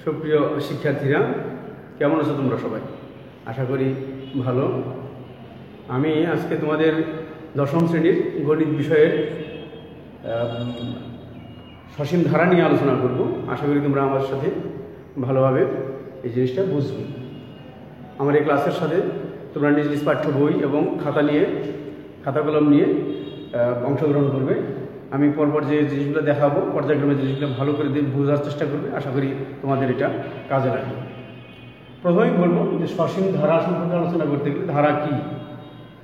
সুপ্রিয় শিক্ষার্থীরা, কেমন আছো তোমরা সবাই? আশা করি ভালো। আমি আজকে তোমাদের দশম শ্রেণীর গণিত বিষয়ের সসীম ধারা নিয়ে আলোচনা করব। আশা করি তোমরা আমার সাথে ভালোভাবে এই জিনিসটা বুঝবে। আমার এই ক্লাসের সাথে তোমরা নিজ নিজ পাঠ্য বই এবং খাতা কলম নিয়ে অংশগ্রহণ করবে। আমি পরপর যে জিনিসগুলো দেখাবো, পর্যায়ক্রমে জিনিসগুলো ভালো করে বোঝার চেষ্টা করবে। আশা করি তোমাদের এটা কাজে লাগবে। প্রথমেই বলবো যে সসীম ধারা সম্পর্কে আলোচনা করতে গেলে ধারা কি?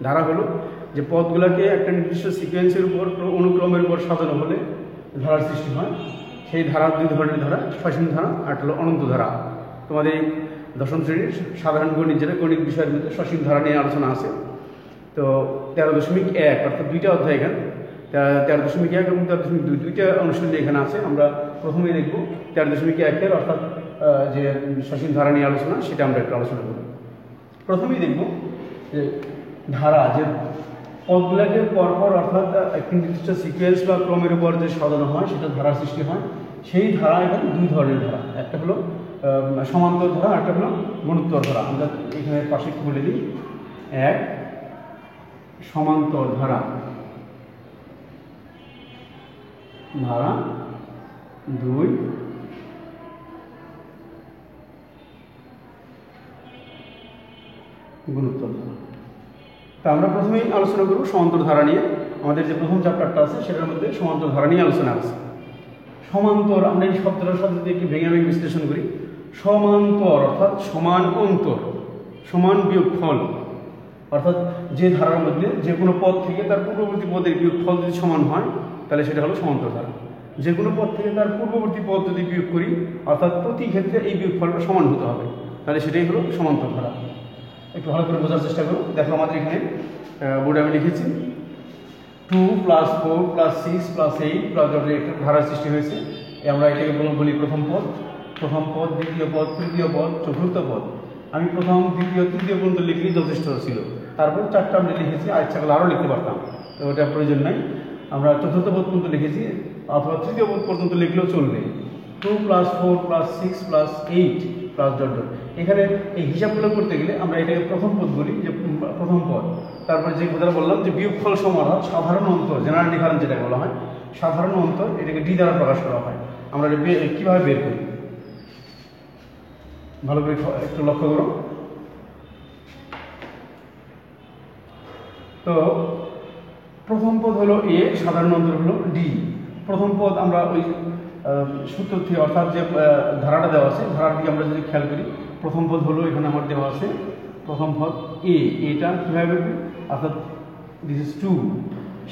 ধারা হলো যে পদগুলোকে একটা নির্দিষ্ট সিকোয়েন্সের উপর অনুক্রমের উপর সাজানো হলে ধারার সৃষ্টি হয়। সেই ধারা দুই ধরনের ধারা, সসীম ধারা আর হলো অনন্ত ধারা। তোমাদের এই দশম শ্রেণীর সাধারণ গণিত, যেটা গণিত বিষয়ের মধ্যে সসীম ধারা নিয়ে আলোচনা আছে। তো 13.1 অর্থাৎ দুইটা অধ্যায় এখানে 13.1 এবং 13.2 দুইটা অনুশীলনী এখানে আছে। আমরা প্রথমেই দেখব 13.1 অর্থাৎ যে সসীম ধারা নিয়ে আলোচনা, সেটা আমরা একটু আলোচনা করব। প্রথমেই দেখব যে ধারা, যে পদগুলোকে পরপর অর্থাৎ একটি নির্দিষ্ট সিকোয়েন্স বা ক্রমের উপর যে সাজানো হয় সেটা ধারার সৃষ্টি হয়। সেই ধারা এখানে দুই ধরনের ধারা, একটা হলো সমান্তর ধারা, একটা হলো গুণোত্তর ধারা। আমরা এখানে পাশে একটু বলে দিই। এক, সমান্তর ধারা। দুই, গুণোত্তর ধারা। তা আমরা প্রথমেই আলোচনা করব সমান্তর ধারা নিয়ে। আমাদের যে প্রথম চ্যাপ্টারটা আছে সেটার মধ্যে সমান্তর ধারা নিয়ে আলোচনা আছে। সমান্তর, আমরা এই শব্দটার সাথে যদি একটু ভেঙে বিশ্লেষণ করি, সমান্তর অর্থাৎ সমান অন্তর, সমান বিয়োগফল। অর্থাৎ যে ধারার মধ্যে যে কোনো পদ থেকে তার পূর্ববর্তী পদের বিয়োগফল যদি সমান হয় তাহলে সেটা হলো সমান্তর ধারা। যে কোনো পদ থেকে তার পূর্ববর্তী পদ যদি বিয়োগ করি, অর্থাৎ প্রতি ক্ষেত্রে এই বিয়োগফলটা সমান হতে হবে, তাহলে সেটাই হলো সমান্তর ধারা। একটু ভালো করে বোঝার চেষ্টা করো। দেখো আমাদের এখানে বোর্ডে আমি লিখেছি 2 + 4 + 6 + 8 + একটা ধারার সৃষ্টি হয়েছে। আমরা এটাকে বলি প্রথম পদ, দ্বিতীয় পদ, তৃতীয় পদ, চতুর্থ পদ। আমি প্রথম, দ্বিতীয়, তৃতীয় পর্যন্ত লিখলেই যথেষ্ট ছিল। তারপর চারটা আমরা লিখেছি, আর ইচ্ছা করলে আরও লিখতে পারতাম, তো ওটা প্রয়োজন নাই। আমরা চতুর্থ পদ পর্যন্ত লিখেছি, অথবা তৃতীয় পদ পর্যন্ত লিখলেও চলবে। 2 + 4 + 6 + 8 + এখানে এই হিসাবগুলো করতে গেলে আমরা এটাকে প্রথম পদ বলি, যে প্রথম পদ। তারপরে যে কথাটা বললাম যে বিয়োগফল সমান হয়, সাধারণ অন্তর, জেনারেল ডিফারেন্স যেটা বলা হয়, সাধারণ অন্তর, এটাকে ডি দ্বারা প্রকাশ করা হয়। আমরা কীভাবে বের করি ভালো করে একটু লক্ষ্য করো। তো প্রথম পদ হলো এ, সাধারণ অন্তর হলো ডি। প্রথম পদ আমরা ওই সূত্র থেকে, অর্থাৎ যে ধারাটা দেওয়া আছে, ধারার দিকে আমরা যদি খেয়াল করি, প্রথম পদ হলো এখানে আমার দেওয়া আছে প্রথম পদ এ। এটা কীভাবে বের করি? অর্থাৎ দিস ইজ 2,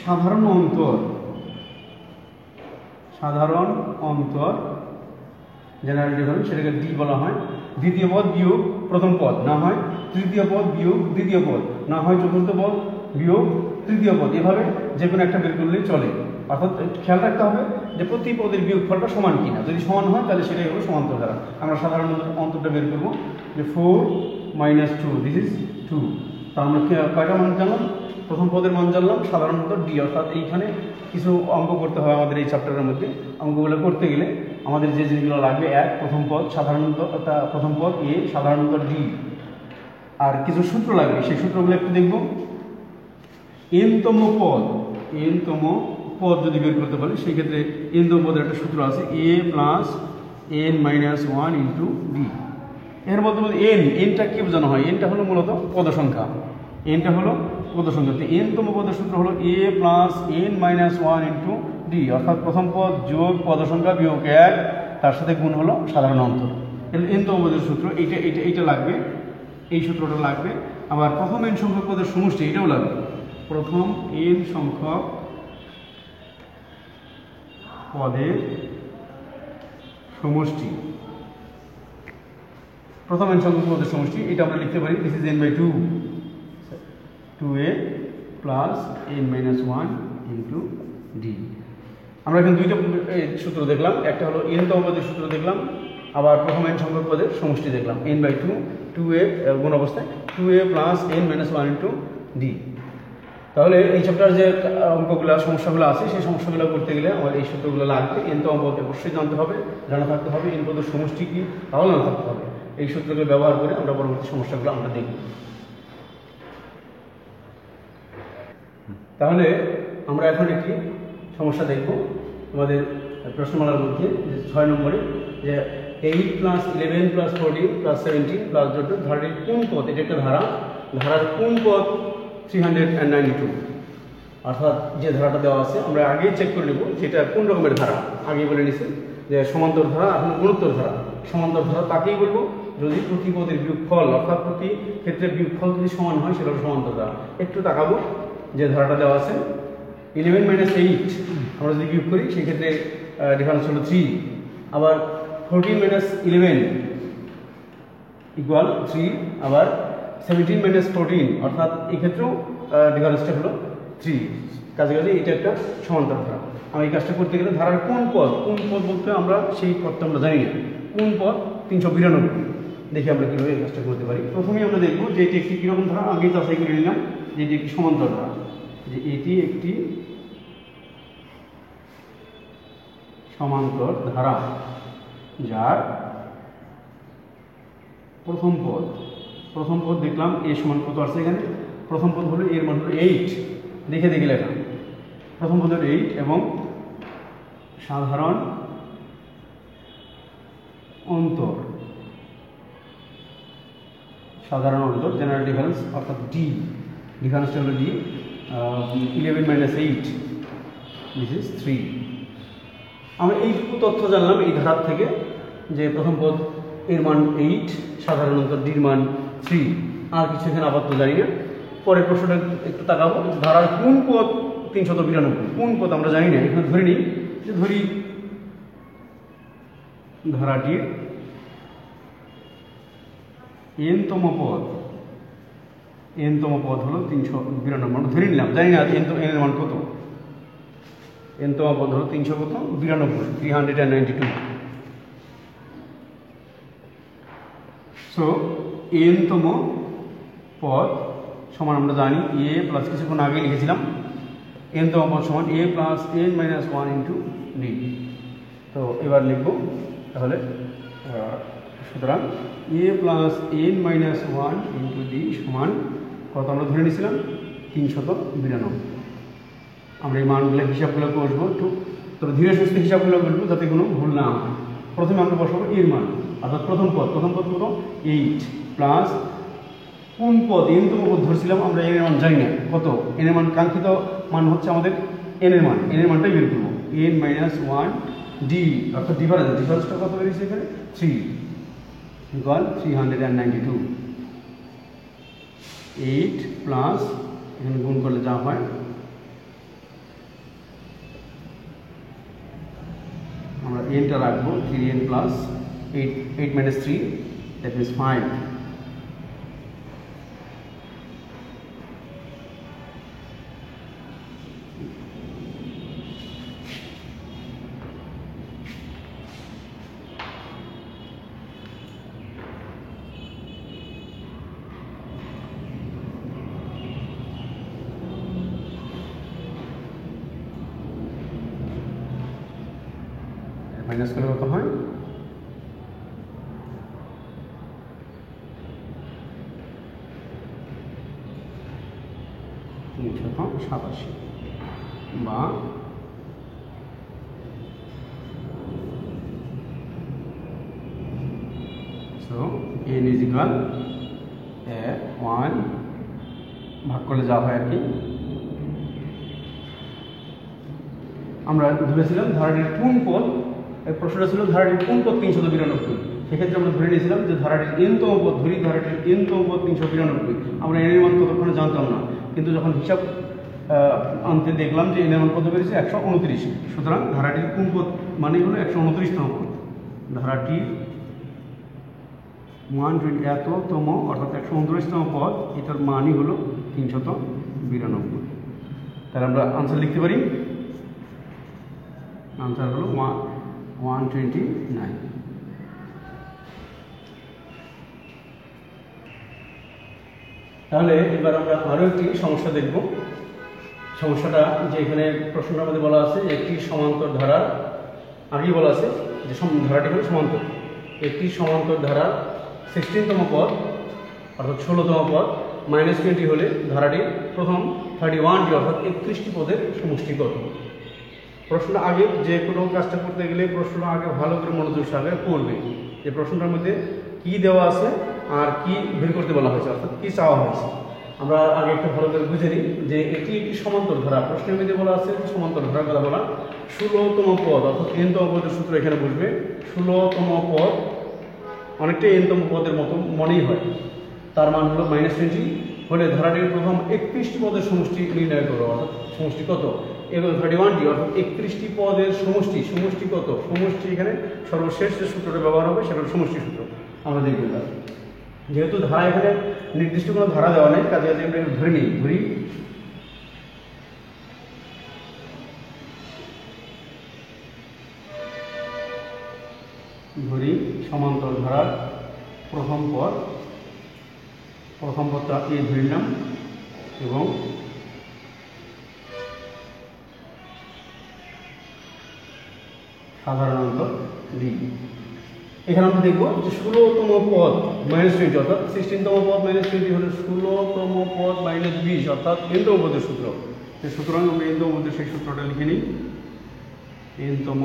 সাধারণ অন্তর জেনারেল ডিফারেন্স, সেটাকে ডি বলা হয়। দ্বিতীয় পদ বিয়োগ প্রথম পদ, না হয় তৃতীয় পদ বিয়োগ দ্বিতীয় পদ, না হয় চতুর্থ পদ বিয়োগ তৃতীয় পদ। এভাবে যে কোনো একটা বের করলেই চলে। অর্থাৎ খেয়াল রাখতে হবে যে প্রতি পদের বিয়োগফলটা সমান কিনা। যদি সমান হয় তাহলে সেটাই হলো সমান্তর ধারা। আমরা সাধারণ অন্তরটা বের করবো যে 4 - 2, দিস ইজ 2। তা আমরা কয়টা মান জানলাম? প্রথম পদের মান জানলাম, সাধারণ অন্তর ডি। অর্থাৎ এইখানে কিছু অঙ্ক করতে হবে আমাদের এই চ্যাপ্টারের মধ্যে। অঙ্কগুলো করতে গেলে আমাদের যে জিনিসগুলো লাগবে, এক, প্রথম পদ সাধারণত, প্রথম পদ এ, সাধারণত ডি। আর কিছু সূত্র লাগবে, সেই সূত্রগুলো একটু দেখব। এনতম পদ যদি বের করতে পারি, সেই ক্ষেত্রে এনতম পদের একটা সূত্র আছে, a + n - 1 × d। এর মধ্যে এনটা কি বোঝানো হয়? এনটা হলো মূলত পদসংখ্যা। এনটা হলো পদসংখ্যা। তো এনতম পদের সূত্র হলো a + n - 1 × d, অর্থাৎ প্রথম পদ যোগ পদসংখ্যা বিয়োগ 1, তার সাথে গুণ হলো সাধারণ অন্তর। এনতম পদের সূত্র এইটা লাগবে, এই সূত্রটা লাগবে। আবার প্রথম n সংখ্যক পদের সমষ্টি, এটাও লাগবে। প্রথম n সংখ্যক পদের সমষ্টি, প্রথম n সংখ্যক পদের সমষ্টি, এটা আমরা লিখতে পারি this is n/2, 2a + n - 1 × d। আমরা এখানে দুইটা সূত্র দেখলাম, একটা হলো n-তম পদের সূত্র দেখলাম, আবার প্রথম n সংখ্যক পদের সমষ্টি দেখলাম, n/2, 2a গুণ অবস্থায় 2a + n - 1 × d। তাহলে এই চ্যাপ্টার যে অঙ্কগুলো সমস্যাগুলো আছে সেই সমস্যাগুলো করতে গেলে আমার এই সূত্রগুলো লাগবে। এনতম পদ অবশ্যই জানতে হবে, জানা থাকতে হবে। এন পদের সমষ্টি কি তাও জানা থাকতে হবে। এই সূত্রগুলো ব্যবহার করে আমরা পরবর্তী সমস্যাগুলো আমরা দেখব। তাহলে আমরা এখন একটি সমস্যা দেখব আমাদের প্রশ্নমালার মধ্যে, 6 নম্বরে, যে 8 + 11 + 14 + 17 + ধারাটির কোন পদ, এটা একটা ধারা, ধারার কোন পদ 392, অর্থাৎ যে ধারাটা দেওয়া আছে আমরা আগেই চেক করে নেব সেটা কোন রকমের ধারা। আগে বলে নিছি যে সমান্তর ধারা, এখন গুণোত্তর ধারা। সমান্তর ধারা তাকেই বলবো যদি প্রতি পদের বিয়োগফল, অর্থাৎ প্রতি ক্ষেত্রে বিয়োগফল যদি সমান হয় সেটা হলো সমান্তর ধারা। একটু তাকাবো যে ধারাটা দেওয়া আছে 11 - 8 আমরা যদি বিয়োগ করি সেক্ষেত্রে ডিফারেন্স হলো 3, আবার 14 - 11 ইকুয়াল 3, আবার 17 - 14 অর্থাৎ এই ক্ষেত্রেও ডিফারেন্সটা হলো 3। কাজে এটা একটা সমান্তর ধারা। আমি এই কাজটা করতে গেলে ধারার কোন পদ, কোন পদ বলতে আমরা সেই পদটা আমরা জানি না, কোন পদ 392, দেখি আমরা কীভাবে এই কাজটা করতে পারি। প্রথমেই আমরা দেখব যে এটি একটি কীরকম ধারা, আগেই যাচাই করে নিলাম যে এটি একটি সমান্তর ধারা, যে এটি একটি সমান্তর ধারা যার প্রথম পদ দেখলাম এ সমান কত আছে এখানে, প্রথম পদ হলো এর মান হলো 8, দেখে লেখা, প্রথম পদ হলো 8 এবং সাধারণ অন্তর জেনারেল ডিফারেন্স অর্থাৎ ডি, ডিফারেন্সটা হলো ডি, 11 - 8 দিস ইজ 3। আমরা এইটুকু তথ্য জানলাম এই ধারার থেকে যে প্রথম পদ এর মান 8, সাধারণ অন্তর ডির মান 3, আর কিছু এখানে আপাতত জানি না। পরের প্রশ্নটা একটু তাকাবো, ধারার কোন পদ 392, কোন পদ আমরা জানি না। এখানে ধরে নিই যে ধরি ধারাটির এনতম পদ হলো 392, আমরা ধরে নিলাম, জানি না এর মান কত। এনতম পদ হলো 392। সো এনতম পদ সমান আমরা জানি এ প্লাস, কিছুক্ষণ আগে লিখেছিলাম, এনতম পদ সমান a + n - 1 × d। তো এবার লিখব তাহলে, সুতরাং a + n - 1 × d সমান কত আমরা ধরে নিয়েছিলাম 392। আমরা এই মানগুলো হিসাবগুলো করবো, তো ধীরে সুস্থে হিসাবগুলো করবো যাতে কোনো ভুল না হয়। প্রথমে আমরা বসাবো এর মান, অর্থাৎ প্রথম পদ কত, 8 প্লাস কোন পদ এনতম পদ ধরছিলাম আমরা, এর মান জানি না কত, এর মান কাঙ্ক্ষিত মান হচ্ছে আমাদের এর মানটাই বের করবো, n - 1 d অর্থাৎ ডিফারেন্সটা কত বেরিয়েছে এখানে 3 ইকুয়াল 392। 8 প্লাস এখানে গুণ করলে যা হয়, আমরা nটা রাখবো 3n plus 8 - 3 that means 5। Minus করলে কত হয়, 387 বা সো n = 1 ভাগ করলে যা হয় আর কি। আমরা ধরেছিলাম ধারাটির কোন পদ, প্রশ্নটা ছিল ধারাটির কোন পদ 392, সেক্ষেত্রে আমরা ধরে নিয়েছিলাম যে ধারাটির এনতম পদ, ধারাটির এনতম পদ 392। আমরা এনের মান ততক্ষণে জানতাম না, কিন্তু যখন হিসাব আনতে দেখলাম যে এনের মান কত বেরিয়েছে 129। সুতরাং ধারাটির কোন পদ মানে হলো 129তম পদ, ধারাটির 120তম অর্থাৎ 129তম পদ, এটার মানই হলো 392। তাহলে আমরা আনসার লিখতে পারি, আনসার হলো 129। তাহলে এবার আমরা আরও একটি সমস্যা দেখব। সমস্যাটা যে এখানে প্রশ্নটার মধ্যে বলা আছে একটি সমান্তর ধারার, আগেই বলা আছে যে ধারাটি হলো সমান্তর, একটি সমান্তর ধারার 16তম পদ অর্থাৎ 16তম পদ -20 হলে ধারাটির প্রথম 31টি অর্থাৎ 31টি পদের সমষ্টি কত। প্রশ্নটা আগে যে কোনো কাজটা করতে গেলে প্রশ্নটা আগে ভালো করে মনোযোগ সহকারে পড়বে যে প্রশ্নটার মধ্যে কি দেওয়া আছে আর কি বের করতে বলা হয়েছে অর্থাৎ কি চাওয়া হয়েছে। আমরা আগে একটু ভালো করে বুঝে নিই যে এটি একটি সমান্তর ধারা। প্রশ্নের মধ্যে বলা আছে সমান্তর ধারার কথা বলা, 16তম পদ অর্থাৎ n-তম পদের সূত্র এখানে বসবে। 16তম পদ অনেকটা n-তম পদের মতো মনেই হয়, তার মান হলো -20 হলে ধারাটির প্রথম 31টি পদের সমষ্টি নির্ণয় করো অর্থাৎ সমষ্টি কত। এগুলো 31টি অর্থাৎ 31টি পদের সমষ্টি, সমষ্টি কত, সমষ্টি এখানে সর্বশেষ যে সূত্রটা ব্যবহার হবে সেটা সমষ্টি সূত্র আমরা দেখব। যেহেতু ধারা এখানে নির্দিষ্ট কোনো ধারা দেওয়া নেই, কাজে আমরা ধরে নিই, ধরি সমান্তর ধারার প্রথম পদটা এ ধরলাম এবং সাধারণত ডি। এখানে আমরা দেখব যে 16তম পদ -20 অর্থাৎ 16তম পদ -20 হলে 16তম পদ -20 অর্থাৎ n-তম পদের সূত্র। সুতরাং আমরা n-তম পদের সেই সূত্রটা লিখে নিই, n-তম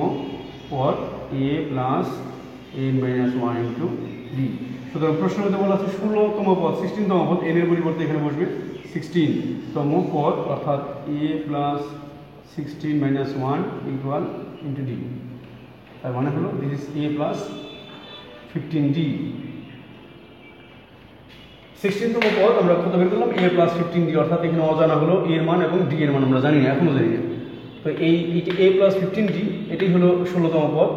পদ a plus n-1 into D. সুতরাং প্রশ্নের মধ্যে বলা আছে 16তম পদ 16তম পদ, n এর পরিবর্তে এখানে বসবে 16তম পদ অর্থাৎ a plus 16-1 equal into D. তার মানে হলো this is a plus 15d। 16তম পদ আমরা কত বের করলাম a প্লাস 15d অর্থাৎ এখানে অজানা হলো a এর মান এবং d এর মান আমরা জানি না, এখনো জানি না। তো এই a প্লাস 15d এটাই হলো 16তম পদ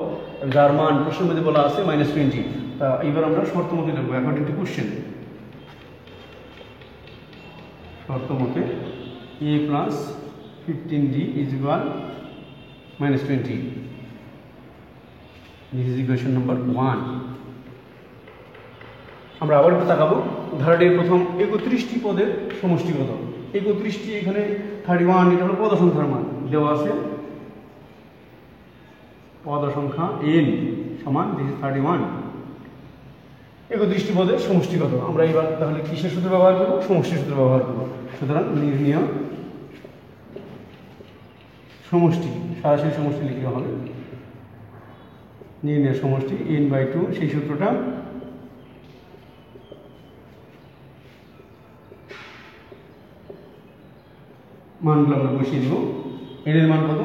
যার মান প্রশ্নের মধ্যে বলা আছে -20। তা এবার আমরা শর্ত মতে লিখবো অ্যাকর্ডিং টু কোশ্চেন। শর্ত মতে a plus 15d is equal -20। This is equation number 1. আমরা আবার একটু তাকাবো ধারাটির প্রথম 31টি পদের সমষ্টি কত। 31টি এখানে 31, এটা হলো পদ সংখ্যার মান দেওয়া আছে, পদ সংখ্যা n সমান দিস ইজ 31। 31টি পদের সমষ্টি কত। আমরা এবার তাহলে কিসের সূত্র ব্যবহার করব, সমষ্টি সূত্র ব্যবহার করব। সুতরাং নির্ণয় সমষ্টি, সরাসরি সমষ্টি লিখতে হবে, নির্ণয় সমষ্টি n/2 সেই সূত্রটা মানগুলো আমরা বসিয়ে দেব। n এর মান কত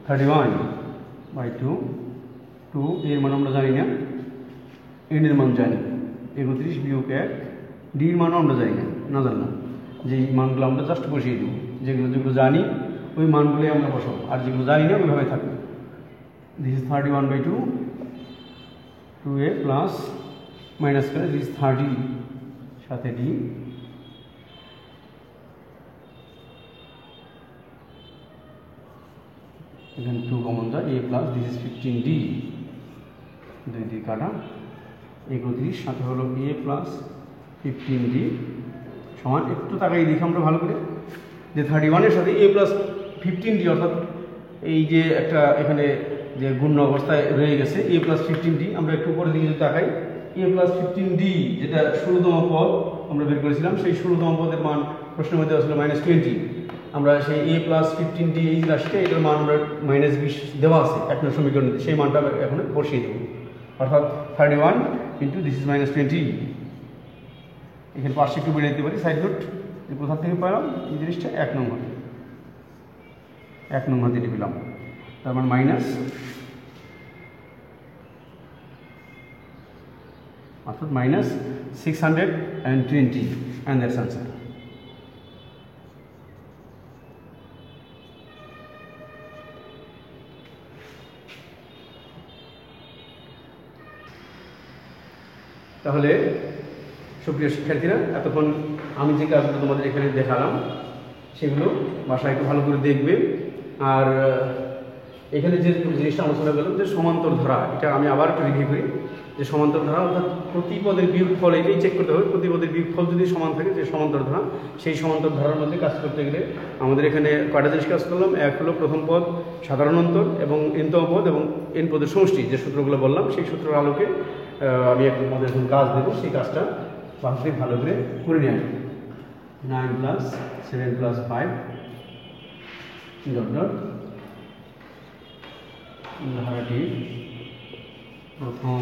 31/2, 2 এর মান আমরা জানি না, n এর মান জানি 31 বিয়োগ 1, d এর মানও আমরা জানি না জানলাম, যে মানগুলো আমরা জাস্ট বসিয়ে দেব। যেগুলো জানি ওই মানগুলোই আমরা বসাবো, আর যেগুলো জানি না ওইভাবে থাকবে। This is 31/2, 2a plus minus করে দিস 30 সাথে d, এখানে 2 কমন যায়, a plus this is 15d, 2 দিয়ে কাটা 31 সাথে হলো a প্লাস 15d সমান, একটু তাকাই দেখি আমরা ভালো করে যে 31-এর সাথে a প্লাস 15d অর্থাৎ এই যে একটা এখানে যে গুণ্য অবস্থায় রয়ে গেছে a প্লাস 15d, আমরা একটু উপরের দিকে যদি তাকাই a প্লাস 15d যেটা 16তম পদ আমরা বের করেছিলাম, সেই 16তম পদের মান প্রশ্নের মধ্যে আসলে -20। আমরা সেই a প্লাস 15d এই রাশিটা এটার মান আমরা -20 দেওয়া আছে 1 নং সমীকরণে, সেই মানটা এখন বসিয়ে দেবো অর্থাৎ 31 ইন্টু দিস ইজ -20। এখানে পাশে একটু বেড়ে দিতে পারি সাইড নোট, কোথা থেকে পেলাম এই জিনিসটা 1 নং হাতে, 1 নং হাতে পেলাম, তার মানে মাইনাস অর্থাৎ -620 and that's answer. তাহলে সুপ্রিয় শিক্ষার্থীরা, এতক্ষণ আমি যে কাজগুলো তোমাদের এখানে দেখালাম সেগুলো বাসায় একটু ভালো করে দেখবে। আর এখানে যে জিনিসটা আলোচনা করলাম যে সমান্তর ধারা, এটা আমি আবার একটু রিভিউ করি যে সমান্তর ধারা অর্থাৎ প্রতি পদের বিয়োগফল এটাই চেক করতে হবে। প্রতি পদের বিয়োগফল যদি সমান থাকে যে সমান্তর ধারা, সেই সমান্তর ধারার মধ্যে কাজ করতে গেলে আমাদের এখানে কয়টা জিনিস কাজ করলাম। এক হলো প্রথম পদ সাধারণ অন্তর এবং এনতম পদ এবং এন পদের সমষ্টি, যে সূত্রগুলো বললাম সেই সূত্রের আলোকে আমি আমাদের এখন কাজ দেবো। সেই কাজটা বাস্তবে ভালো করে নিয়ে আসবো। 9 + 7 + 5 ডট ডট ধারাটি প্রথম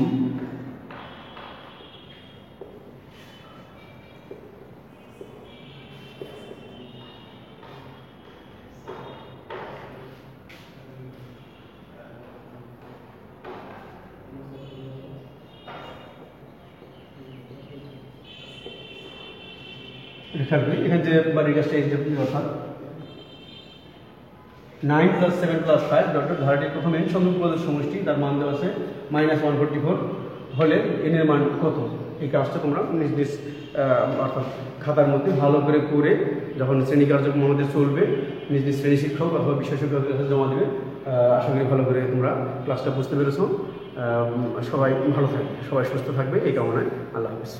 রেখা করি। এখানে যে বাড়ির কাজটা অর্থাৎ 9 + 7 + 5 ডট ডট ধারাটির প্রথম এন সংখ্যক পদের সমষ্টি, তার মান দেওয়া আছে -144 হলে এন এর মান কত। এই কাজটা তোমরা নিজ নিজ অর্থাৎ খাতার মধ্যে ভালো করে যখন শ্রেণী কার্যক্রম আমাদের চলবে নিজ নিজ শ্রেণী শিক্ষক অথবা বিষয় শিক্ষকের কাছে জমা দেবে। আশা করি ভালো করে তোমরা ক্লাসটা বুঝতে পেরেছো। সবাই ভালো থাকবে, সবাই সুস্থ থাকবে এই কামনায়। আল্লাহ হাফেজ।